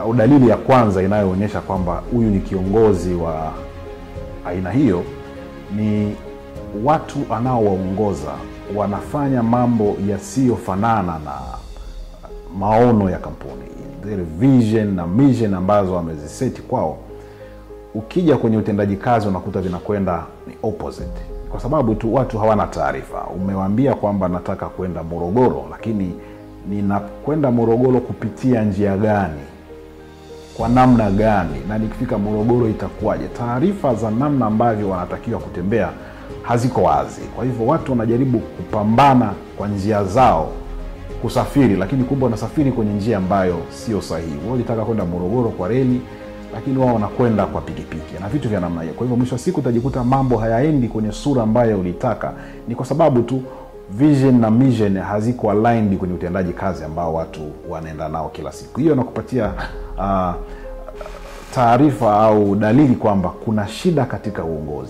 au dalili ya kwanza inayoonyesha kwamba huyu ni kiongozi wa aina hiyo ni watu anaowaongoza wanafanya mambo yasiyofanana na maono ya kampuni, zile vision na mission ambazo wameziseti kwao. Ukija kwenye utendaji kazi unakuta vinakwenda ni opposite, kwa sababu tu watu hawana taarifa. Umewaambia kwamba nataka kwenda Morogoro, lakini ninakwenda Morogoro kupitia njia gani, kwa namna gani, na nikifika Morogoro itakuwaje? Taarifa za namna ambavyo wanatakiwa kutembea haziko wazi. Kwa hivyo watu wanajaribu kupambana kwa njia zao kusafiri, lakini kumbe wanasafiri kwenye njia ambayo sio sahihi. Wao wanataka kwenda Morogoro kwa reli, lakini wao wanakwenda kwa pikipiki na vitu vya namna hiyo. Kwa hivyo mwisho wa siku utajikuta mambo hayaendi kwenye sura ambayo ulitaka, ni kwa sababu tu vision na mission haziko aligned kwenye utendaji kazi ambao watu wanaenda nao kila siku. Hiyo inakupatia taarifa au dalili kwamba kuna shida katika uongozi.